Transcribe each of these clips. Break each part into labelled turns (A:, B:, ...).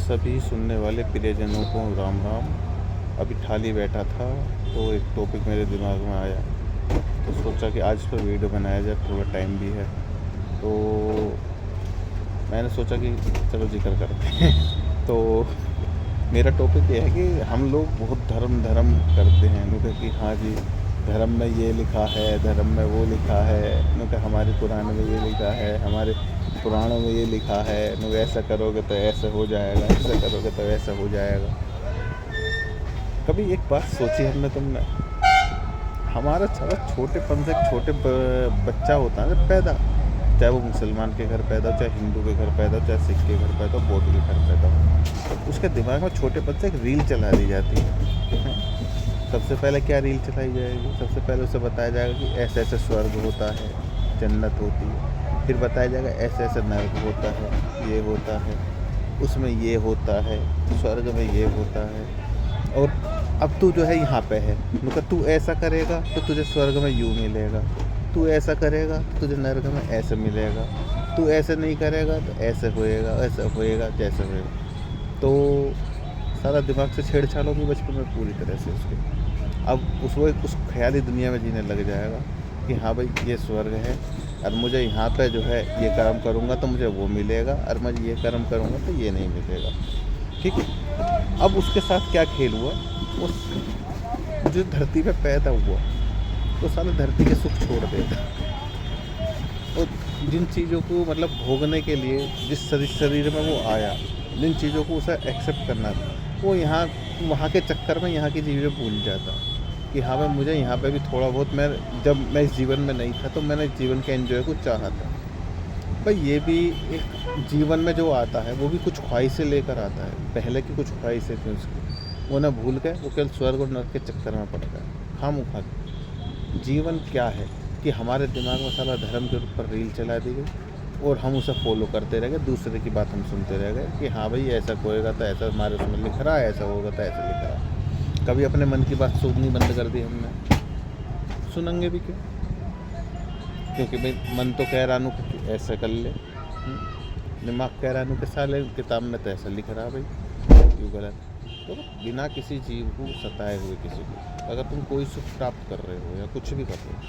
A: सभी सुनने वाले प्रियजनों को राम राम। अभी खाली बैठा था तो एक टॉपिक मेरे दिमाग में आया, तो सोचा कि आज पर वीडियो बनाया जाए, थोड़ा टाइम भी है तो मैंने सोचा कि चलो जिक्र करते हैं। तो मेरा टॉपिक ये है कि हम लोग बहुत धर्म करते हैं। उनका कि हाँ जी, धर्म में ये लिखा है, धर्म में वो लिखा है, उनका हमारे कुरान में ये लिखा है, हमारे पुराणों में ये लिखा है, नु ऐसा करोगे तो ऐसा हो जाएगा, ऐसा करोगे तो ऐसा हो जाएगा। कभी एक बात सोची हमने तुमने, हमारा सारा छोटेपन से बच्चा होता है ना पैदा, चाहे वो मुसलमान के घर पैदा हो, चाहे हिंदू के घर पैदा हो, चाहे सिख के घर पैदा हो, बौद्ध के घर पैदा हो, तो उसके दिमाग में छोटेपन से एक रील चला दी जाती है। सबसे पहले क्या रील चलाई जाएगी? सबसे पहले उसे बताया जाएगा कि ऐसे ऐसे स्वर्ग होता है, जन्नत होती है। फिर बताया जाएगा ऐसे ऐसे नर्क होता है, ये होता है, उसमें ये होता है, स्वर्ग में ये होता है, और अब तू जो है यहाँ पे है, मतलब तू ऐसा करेगा तो तुझे स्वर्ग में यूँ मिलेगा, तू ऐसा करेगा तो तुझे नर्क में ऐसे मिलेगा, तू ऐसे नहीं करेगा तो ऐसे होएगा, ऐसा होएगा, जैसे होएगा। तो सारा दिमाग से छेड़छाड़ होगी बचपन में पूरी तरह से उसके। अब उस ख्याली दुनिया में जीने लग जाएगा कि हाँ भाई ये स्वर्ग है, और मुझे यहाँ पे जो है ये कर्म करूँगा तो मुझे वो मिलेगा, और मैं ये कर्म करूँगा तो ये नहीं मिलेगा। ठीक है, अब उसके साथ क्या खेल हुआ, उस जो धरती पे पैदा हुआ तो सारा धरती के सुख छोड़ देगा, और जिन चीज़ों को मतलब भोगने के लिए जिस शरीर में वो आया, जिन चीज़ों को उसे एक्सेप्ट करना था, वो यहाँ वहाँ के चक्कर में यहाँ की चीज़ें भूल जाता कि हाँ भाई मुझे यहाँ पे भी थोड़ा बहुत, जब मैं इस जीवन में नहीं था तो मैंने जीवन के एंजॉय को चाहा था भाई। ये भी एक जीवन में जो आता है वो भी कुछ ख्वाहिशें लेकर आता है, पहले की कुछ ख्वाहिशें थी उसकी, वो ना भूल गए, वो केवल स्वर्ग और नर्क के चक्कर में पड़ गए खामोखा। जीवन क्या है कि हमारे दिमाग में सारा धर्म के ऊपर रील चला दी गई और हम उसे फॉलो करते रह गए, दूसरे की बात हम सुनते रह गए कि हाँ भाई ऐसा होएगा तो ऐसा हमारे उसमें लिख रहा है, ऐसा होगा तो ऐसा लिख रहा है। कभी अपने मन की बात सुननी बंद कर दी हमने, सुनेंगे भी क्यों? क्योंकि भाई मन तो कह रहा हूँ कि ऐसा कर ले, दिमाग कह रहा हूँ कि साले किताब में तो ऐसा लिख रहा भाई, क्यों गलत? तो बिना किसी जीव को सताए हुए किसी को अगर तुम कोई सुख प्राप्त कर रहे हो या कुछ भी कर रहे हो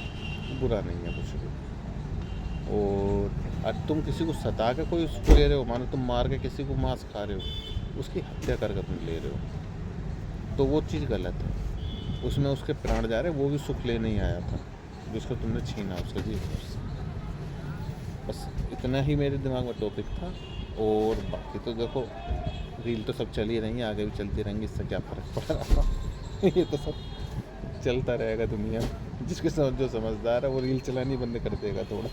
A: तो बुरा नहीं है कुछ भी। और तुम किसी को सता के कोई सुख ले रहे हो, मानो तुम मार के किसी को मांस खा रहे हो, उसकी हत्या करके तुम ले रहे हो, तो वो चीज़ गलत है। उसमें उसके प्राण जा रहे, वो भी सुख लेने ही आया था जिसको तुमने छीना उसका जीवन से। बस इतना ही मेरे दिमाग में टॉपिक था, और बाकी तो देखो रील तो सब चल ही रही है, आगे भी चलती रहेंगी, इससे क्या फ़र्क पड़ रहा। ये तो सब चलता रहेगा दुनिया में, जिसके समझ जो समझदार है वो रील चलानी बंद कर देगा थोड़ा।